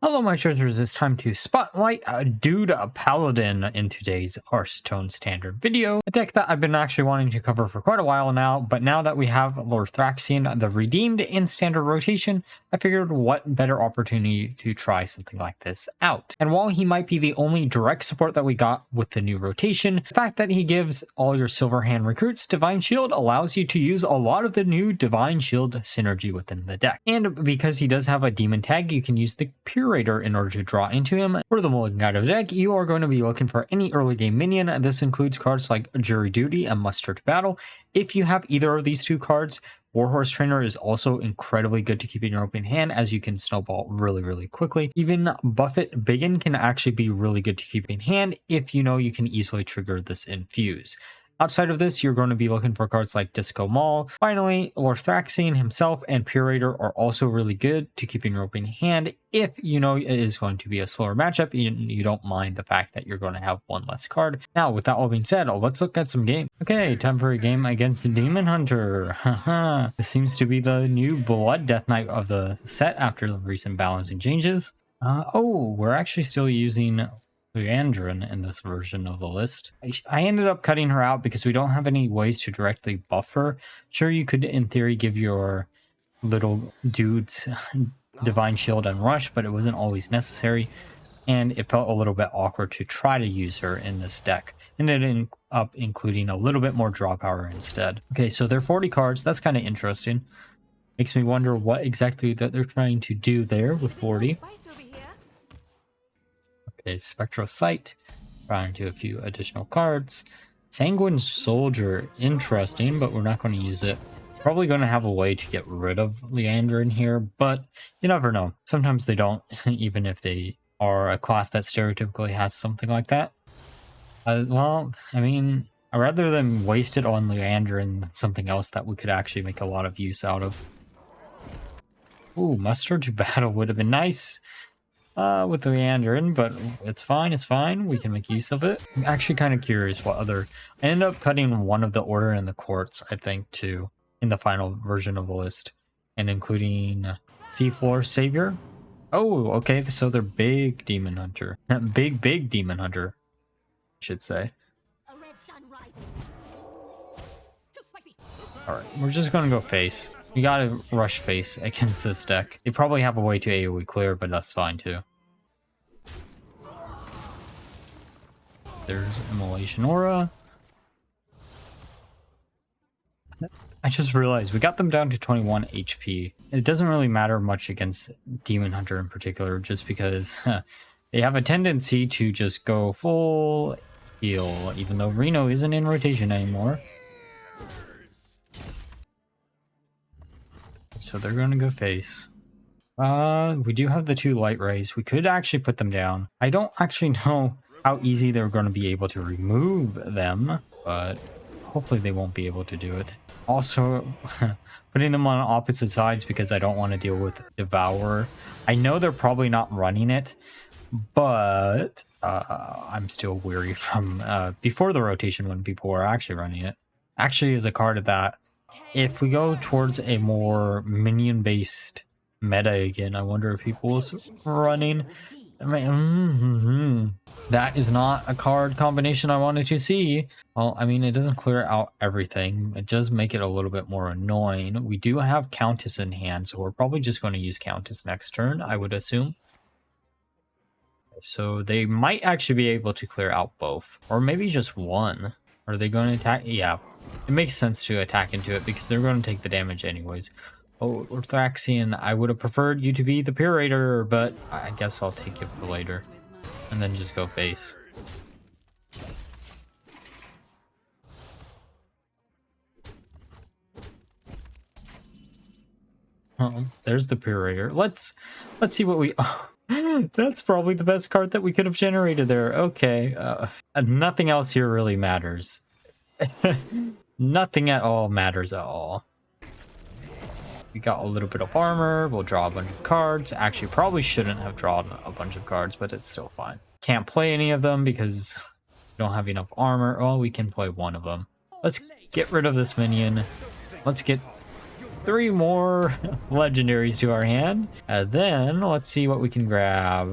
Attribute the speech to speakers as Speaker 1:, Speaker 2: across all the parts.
Speaker 1: Hello my treasures, it's time to spotlight a dude Paladin in today's Hearthstone Standard video. A deck that I've been actually wanting to cover for quite a while now, but now that we have Lothraxion, the redeemed in Standard rotation, I figured what better opportunity to try something like this out. And while he might be the only direct support that we got with the new rotation, the fact that he gives all your Silver Hand recruits Divine Shield allows you to use a lot of the new Divine Shield synergy within the deck. And because he does have a demon tag, you can use the PURATOR in order to draw into him. For the Mulligan guide of the deck, you are going to be looking for any early game minion. This includes cards like Jury Duty and Muster to Battle. If you have either of these two cards, Warhorse Trainer is also incredibly good to keep in your open hand, as you can snowball really quickly. Even Buffet Biggin can actually be really good to keep in hand if you know you can easily trigger this infuse. Outside of this, you're going to be looking for cards like Disco Mall. Finally, Lothraxion himself and PURATOR are also really good to keep in your open hand if you know it is going to be a slower matchup. You don't mind the fact that you're going to have one less card. Now, with that all being said, let's look at some game. Okay, time for a game against the Demon Hunter. Haha. This seems to be the new Blood Death Knight of the set after the recent balancing changes. Oh, we're actually still using Leandrin in this version of the list. I ended up cutting her out because we don't have any ways to directly buff her. Sure, you could in theory give your little dudes Divine Shield and Rush, but it wasn't always necessary, and it felt a little bit awkward to try to use her in this deck. Ended up including a little bit more draw power instead. Okay, so they're 40 cards. That's kind of interesting. Makes me wonder what exactly that they're trying to do there with 40. Okay, Spectral Sight, trying to a few additional cards. Sanguine Soldier, interesting, but we're not going to use it. Probably going to have a way to get rid of Leander in here, but you never know. Sometimes they don't, even if they are a class that stereotypically has something like that. Well, I mean, rather than waste it on Leander and something else that we could actually make a lot of use out of. Ooh, Muster to Battle would have been nice. With the Leandrin, but it's fine, we can make use of it. I'm actually kind of curious what other... I ended up cutting one of the Order and the Courts, I think, too, in the final version of the list, and including Seafloor Savior. Oh, okay, so they're big Demon Hunter. Big Demon Hunter, I should say. Alright, we're just gonna go face. We gotta rush face against this deck. They probably have a way to AoE clear, but that's fine too. There's Immolation Aura. I just realized we got them down to 21 HP. It doesn't really matter much against Demon Hunter in particular, just because they have a tendency to just go full heal, even though Reno isn't in rotation anymore. So they're going to go face. We do have the two light rays. We could actually put them down. I don't actually know how easy they're going to be able to remove them, but hopefully they won't be able to do it. Also, putting them on opposite sides because I don't want to deal with Devourer. I know they're probably not running it, but I'm still weary from before the rotation when people were actually running it. Actually, is a card that if we go towards a more minion-based meta again, I wonder if people will running. I mean, that is not a card combination I wanted to see. Well, I mean, it doesn't clear out everything. It does make it a little bit more annoying. We do have Countess in hand, so we're probably just going to use Countess next turn, I would assume. So they might actually be able to clear out both, or maybe just one. Are they going to attack? Yeah. It makes sense to attack into it because they're going to take the damage anyways. Oh, Lothraxion, I would have preferred you to be the PURATOR, but I guess I'll take it for later. And then just go face. Oh, there's the PURATOR. Let's see what we... Oh, that's probably the best card that we could have generated there. Okay. Nothing else here really matters. Nothing at all matters at all. We got a little bit of armor. We'll draw a bunch of cards. Actually, probably shouldn't have drawn a bunch of cards, but it's still fine. Can't play any of them because we don't have enough armor. Oh, we can play one of them. Let's get rid of this minion. Let's get 3 more legendaries to our hand. And then let's see what we can grab.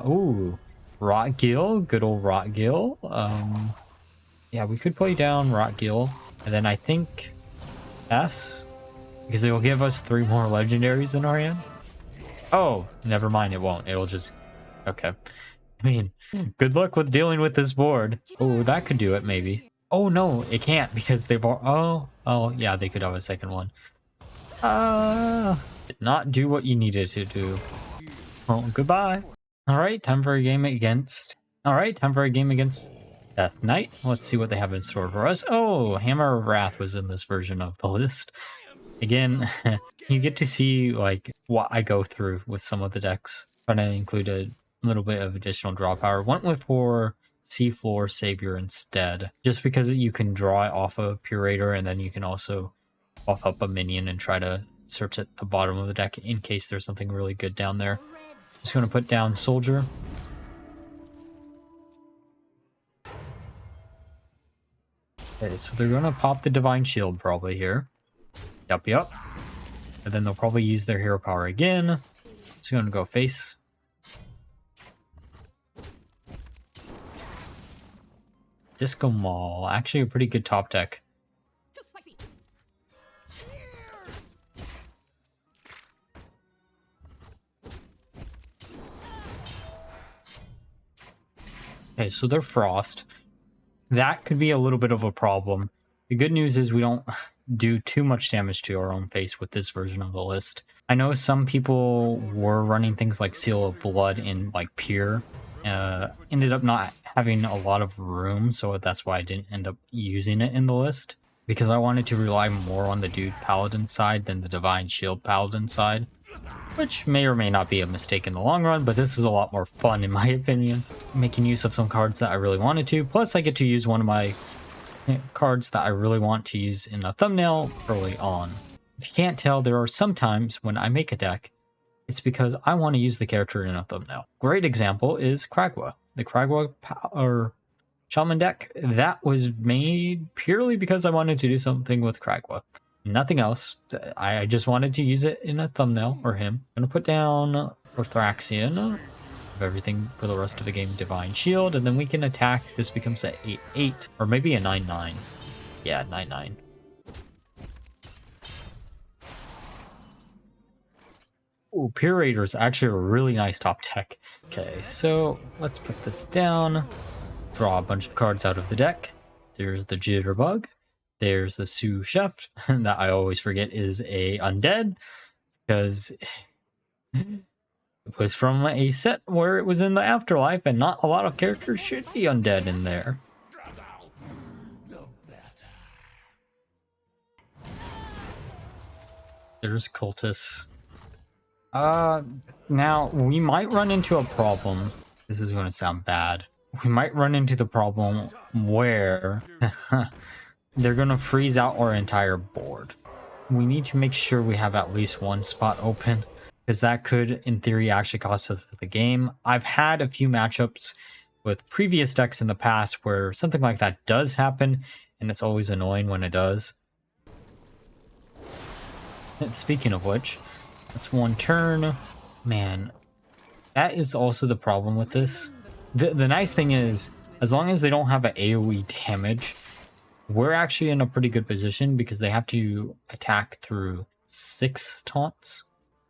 Speaker 1: Ooh, Rotgill, good old Rotgill. Yeah, we could play down Rotgill, and then I think S, because it will give us 3 more legendaries in our hand. Oh, never mind, it won't. It'll just... Okay. I mean, good luck with dealing with this board. Oh, that could do it, maybe. Oh, no, it can't, because they've all... Oh, yeah, they could have a second one. Did not do what you needed to do. Oh, goodbye. Alright, time for a game against... Death Knight. Let's see what they have in store for us. Oh, Hammer of Wrath was in this version of the list. Again, you get to see like what I go through with some of the decks. Trying to include a little bit of additional draw power. Went with for Seafloor Savior instead, just because you can draw it off of Purator, and then you can also buff up a minion and try to search at the bottom of the deck in case there's something really good down there. Just going to put down Soldier. Okay, so they're going to pop the Divine Shield probably here. Yep. And then they'll probably use their hero power again. Just going to go face. Disco Maul, actually a pretty good top deck. Okay, so they're Frost. That could be a little bit of a problem. The good news is we don't do too much damage to our own face with this version of the list. I know some people were running things like Seal of Blood in like Pure. Ended up not having a lot of room, so that's why I didn't end up using it in the list. Because I wanted to rely more on the Dude Paladin side than the Divine Shield Paladin side. Which may or may not be a mistake in the long run, but this is a lot more fun in my opinion. Making use of some cards that I really wanted to, plus I get to use one of my cards that I really want to use in a thumbnail early on. If you can't tell, there are some times when I make a deck, it's because I want to use the character in a thumbnail. Great example is Kragwa. The Kragwa or Shaman deck, that was made purely because I wanted to do something with Kragwa. Nothing else. I just wanted to use it in a thumbnail, or him. I'm going to put down Lothraxion. Everything for the rest of the game, Divine Shield, and then we can attack. This becomes a 8-8, or maybe a 9-9. Yeah, 9-9. Ooh, Purator is actually a really nice top deck. Okay, so let's put this down. Draw a bunch of cards out of the deck. There's the Jitterbug. There's the Sous Chef, that I always forget is a undead, because it was from a set where it was in the afterlife, and not a lot of characters should be undead in there. There's Countess. Now, we might run into a problem. This is going to sound bad. We might run into the problem where... they're going to freeze out our entire board. We need to make sure we have at least one spot open, because that could, in theory, actually cost us the game. I've had a few matchups with previous decks in the past where something like that does happen, and it's always annoying when it does. And speaking of which, that's one turn. Man, that is also the problem with this. The nice thing is, as long as they don't have an AoE damage, we're actually in a pretty good position because they have to attack through 6 taunts.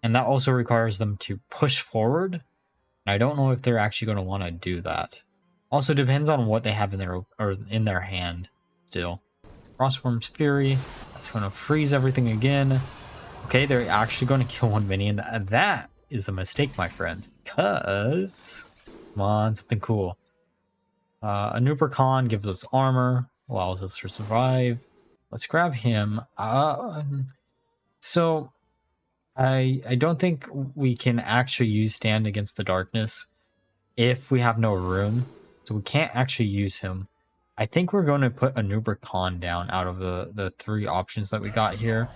Speaker 1: And that also requires them to push forward. And I don't know if they're actually going to want to do that. Also depends on what they have in their hand still. Frostworm's Fury. That's going to freeze everything again. Okay, they're actually going to kill one minion. That is a mistake, my friend. Because... Come on, something cool. A Nupercon gives us armor. Allows us to survive. Let's grab him. So I don't think we can actually use Stand Against the Darkness if we have no room. So we can't actually use him. I think we're going to put a Nupercon down out of the 3 options that we got here.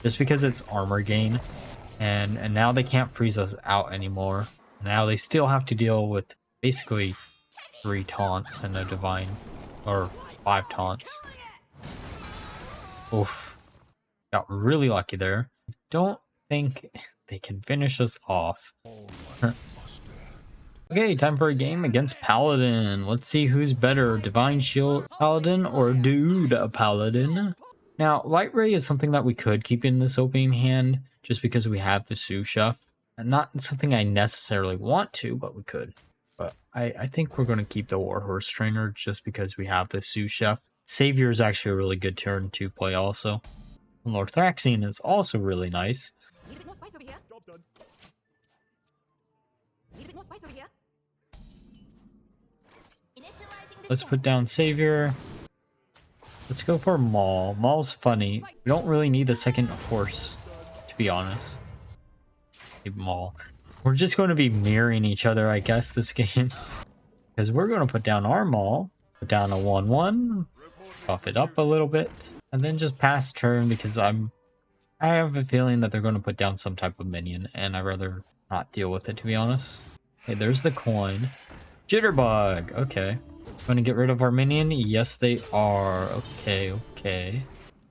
Speaker 1: Just because it's armor gain. And now they can't freeze us out anymore. Now they still have to deal with basically 3 taunts and a divine, or 5 taunts. Oof. Got really lucky there. don't think they can finish us off. Okay, time for a game against Paladin. Let's see who's better, Divine Shield Paladin or Dude Paladin. Now, Light Ray is something that we could keep in this opening hand just because we have the sous chef. And not something I necessarily want to, but we could. But I think we're going to keep the Warhorse Trainer just because we have the sous chef. Savior is actually a really good turn to play also. And Lothraxion is also really nice. Let's put down Savior. Let's go for Maul. Maul's funny. We don't really need the second horse, to be honest. Maul. We're just going to be mirroring each other, I guess, this game. Because we're going to put down our Maul. Put down a 1-1. Buff it up a little bit. And then just pass turn because I have a feeling that they're going to put down some type of minion. And I'd rather not deal with it, to be honest. Okay, there's the coin. Jitterbug. Okay. Going to get rid of our minion? Yes, they are. Okay.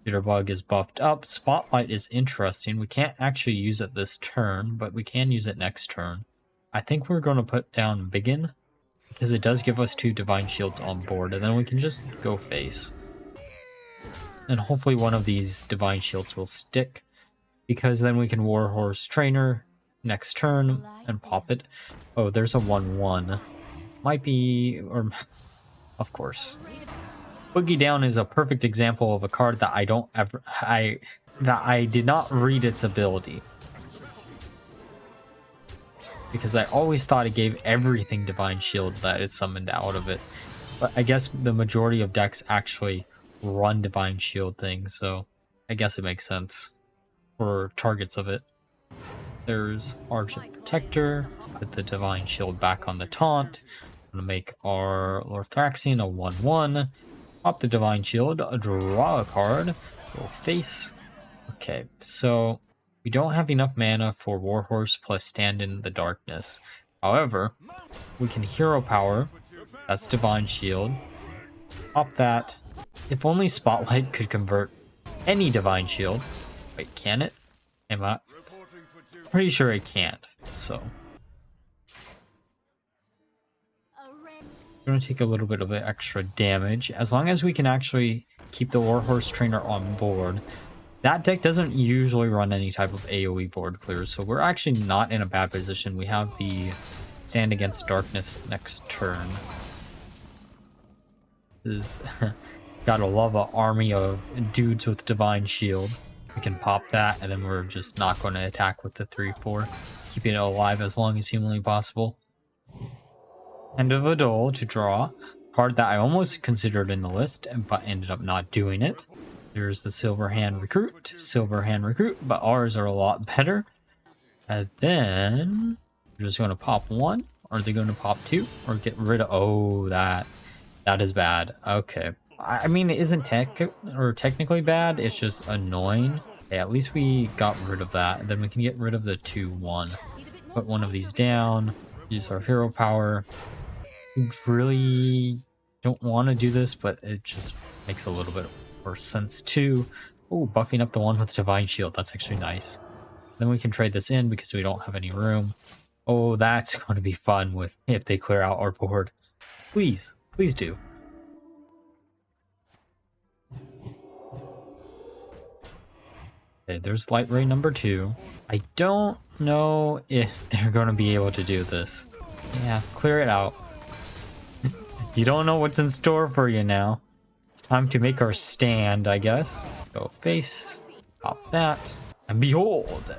Speaker 1: Jitterbug is buffed up. Spotlight is interesting. We can't actually use it this turn, but we can use it next turn. I think we're going to put down Biggin because it does give us 2 Divine Shields on board, and then we can just go face. And hopefully one of these Divine Shields will stick because then we can Warhorse Trainer next turn and pop it. Oh, there's a 1-1. Might be... or... Of course. Boogie Down is a perfect example of a card that I did not read its ability. Because I always thought it gave everything Divine Shield that it summoned out of it. But I guess the majority of decks actually run Divine Shield things, so I guess it makes sense for targets of it. There's Argent Protector, put the Divine Shield back on the taunt. I'm gonna make our Lothraxion a 1-1. Pop the Divine Shield, draw a card, go face. Okay, so we don't have enough mana for Warhorse plus Stand in the Darkness. However, we can Hero Power. That's Divine Shield. Pop that. If only Spotlight could convert any Divine Shield. Wait, can it? Am I? Pretty sure it can't, so... We're going to take a little bit of extra damage. As long as we can actually keep the Warhorse Trainer on board. That deck doesn't usually run any type of AoE board clears, so we're actually not in a bad position. We have the Stand Against Darkness next turn. This is gotta love an army of dudes with Divine Shield. We can pop that, and then we're just not going to attack with the 3-4. Keeping it alive as long as humanly possible. End of a Duel to draw. Card that I almost considered in the list, but ended up not doing it. There's the Silver Hand Recruit, but ours are a lot better. And then we're just going to pop 1. Are they going to pop 2? Or get rid of... Oh, that is bad. Okay. I mean, it isn't technically bad. It's just annoying. Okay, at least we got rid of that. Then we can get rid of the 2-1. Put one of these down. Use our Hero Power. We really don't want to do this, but it just makes a little bit more sense too. Oh, buffing up the one with Divine Shield. That's actually nice. Then we can trade this in because we don't have any room. Oh, that's going to be fun with if they clear out our board. Please do. Okay, there's Light Ray number 2. I don't know if they're going to be able to do this. Yeah, clear it out. You don't know what's in store for you now. It's time to make our stand, I guess. Go face, pop that, and behold,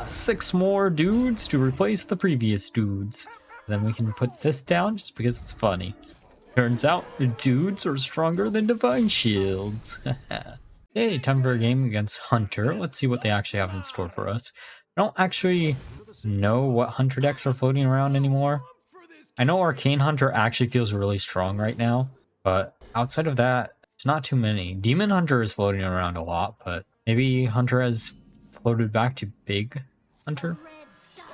Speaker 1: 6 more dudes to replace the previous dudes. Then we can put this down just because it's funny. Turns out, dudes are stronger than Divine Shields. Hey, time for a game against Hunter. Let's see what they actually have in store for us. I don't actually know what Hunter decks are floating around anymore. I know Arcane Hunter actually feels really strong right now, but outside of that, there's not too many. Demon Hunter is floating around a lot, but maybe Hunter has floated back to Big Hunter?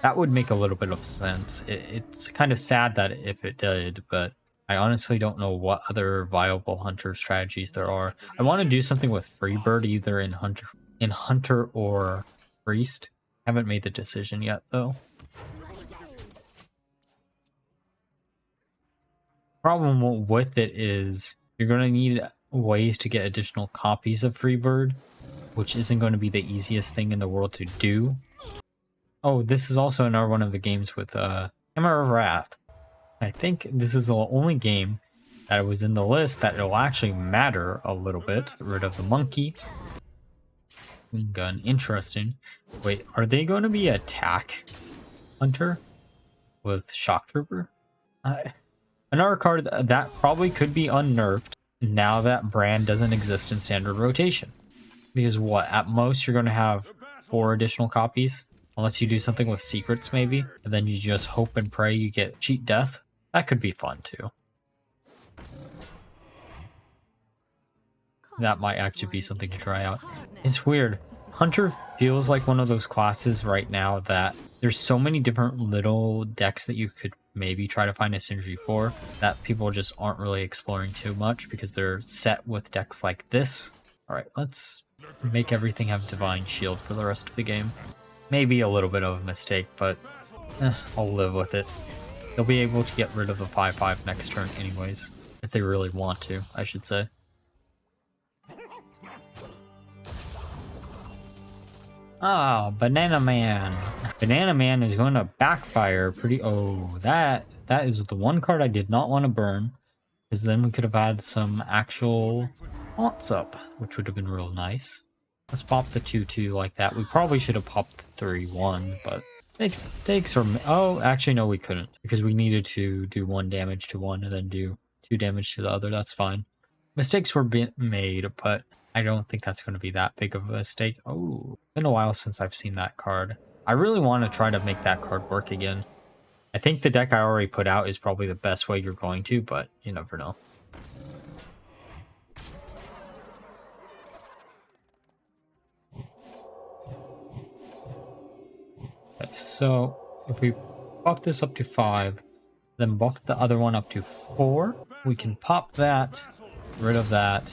Speaker 1: That would make a little bit of sense. It's kind of sad that if it did, but I honestly don't know what other viable Hunter strategies there are. I want to do something with Freebird, either in Hunter or Priest. Haven't made the decision yet, though. Problem with it is you're going to need ways to get additional copies of Freebird, which isn't going to be the easiest thing in the world to do. Oh, this is also another one of the games with Hammer of Wrath. I think this is the only game that was in the list that it'll actually matter a little bit. Get rid of the monkey. Gun, interesting. Wait, are they going to be attack hunter with shock trooper? Another card that probably could be unnerfed now that brand doesn't exist in standard rotation. Because what, at most you're going to have 4 additional copies, unless you do something with secrets maybe, and then you just hope and pray you get cheat death. That could be fun too. That might actually be something to try out. It's weird. Hunter feels like one of those classes right now that there's so many different little decks that you could maybe try to find a synergy for that people just aren't really exploring too much because they're set with decks like this. Alright, let's make everything have Divine Shield for the rest of the game. Maybe a little bit of a mistake, but I'll live with it. They'll be able to get rid of the 5/5 next turn anyways, if they really want to, I should say. Ah, Banana Man. Banana Man is going to backfire pretty... Oh, that is the one card I did not want to burn, because then we could have had some actual haunts up, which would have been real nice. Let's pop the 2/2 like that. We probably should have popped the 3/1, but mistakes are... Oh, actually, no, we couldn't, because we needed to do 1 damage to one and then do 2 damage to the other. That's fine. Mistakes were made, but I don't think that's going to be that big of a mistake. Oh, it's been a while since I've seen that card. I really want to try to make that card work again. I think the deck I already put out is probably the best way you're going to, but you never know. Okay, so if we buff this up to 5, then buff the other one up to 4, we can pop that, get rid of that.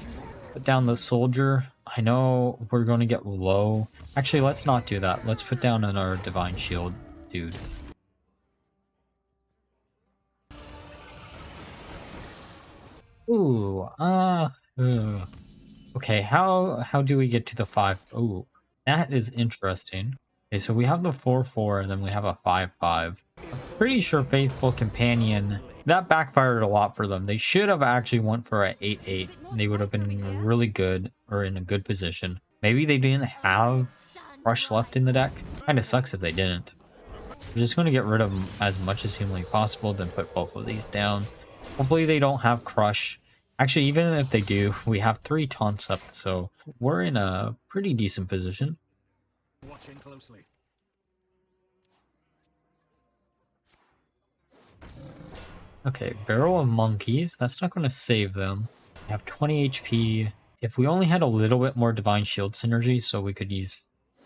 Speaker 1: Put down the soldier. I know we're going to get low. Actually, let's not do that. Let's put down our Divine Shield dude. Ooh, okay, how do we get to the 5? Ooh, that is interesting. Okay, so we have the 4/4, and then we have a 5/5. I'm pretty sure Faithful Companion... That backfired a lot for them. They should have actually went for an 8/8. They would have been really good, or in a good position. Maybe they didn't have Crush left in the deck. Kind of sucks if they didn't. We're just going to get rid of them as much as humanly possible, then put both of these down. Hopefully they don't have Crush. Actually, even if they do, we have 3 taunts up, so we're in a pretty decent position.
Speaker 2: Watching closely.
Speaker 1: Okay, Barrel of Monkeys. That's not going to save them. We have 20 HP. If we only had a little bit more Divine Shield synergy, so we could use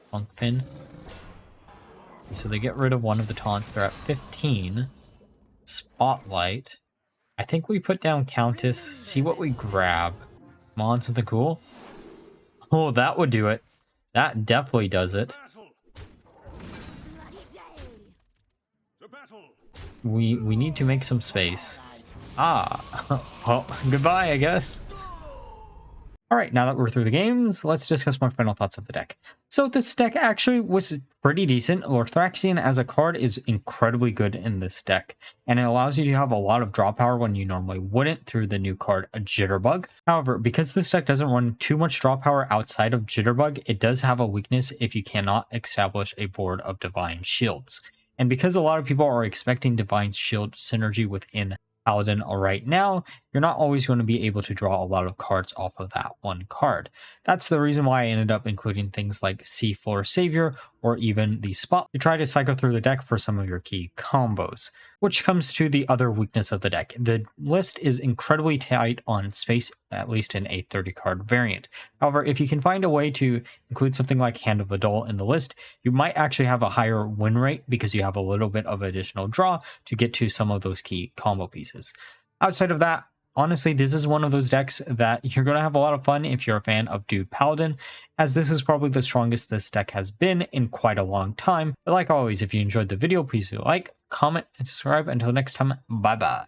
Speaker 1: Funk Fin. So they get rid of one of the taunts. They're at 15. Spotlight. I think we put down Countess. See what we grab. Come on, something cool. Oh, that would do it. That definitely does it. We need to make some space. Ah, well, goodbye, I guess. Alright, now that we're through the games, let's discuss my final thoughts of the deck. So this deck actually was pretty decent. Lothraxion as a card is incredibly good in this deck, and it allows you to have a lot of draw power when you normally wouldn't through the new card, a Jitterbug. However, because this deck doesn't run too much draw power outside of Jitterbug, it does have a weakness if you cannot establish a board of Divine Shields. And because a lot of people are expecting Divine Shield synergy within Paladin right now, you're not always going to be able to draw a lot of cards off of that one card. That's the reason why I ended up including things like Seafloor Savior or even the Spot to try to cycle through the deck for some of your key combos. Which comes to the other weakness of the deck. The list is incredibly tight on space, at least in a 30 card variant. However, if you can find a way to include something like Hand of Adult in the list, you might actually have a higher win rate because you have a little bit of additional draw to get to some of those key combo pieces. Outside of that, honestly, this is one of those decks that you're going to have a lot of fun if you're a fan of Dude Paladin, as this is probably the strongest this deck has been in quite a long time. But like always, if you enjoyed the video, please do like, comment, and subscribe. Until next time, bye bye.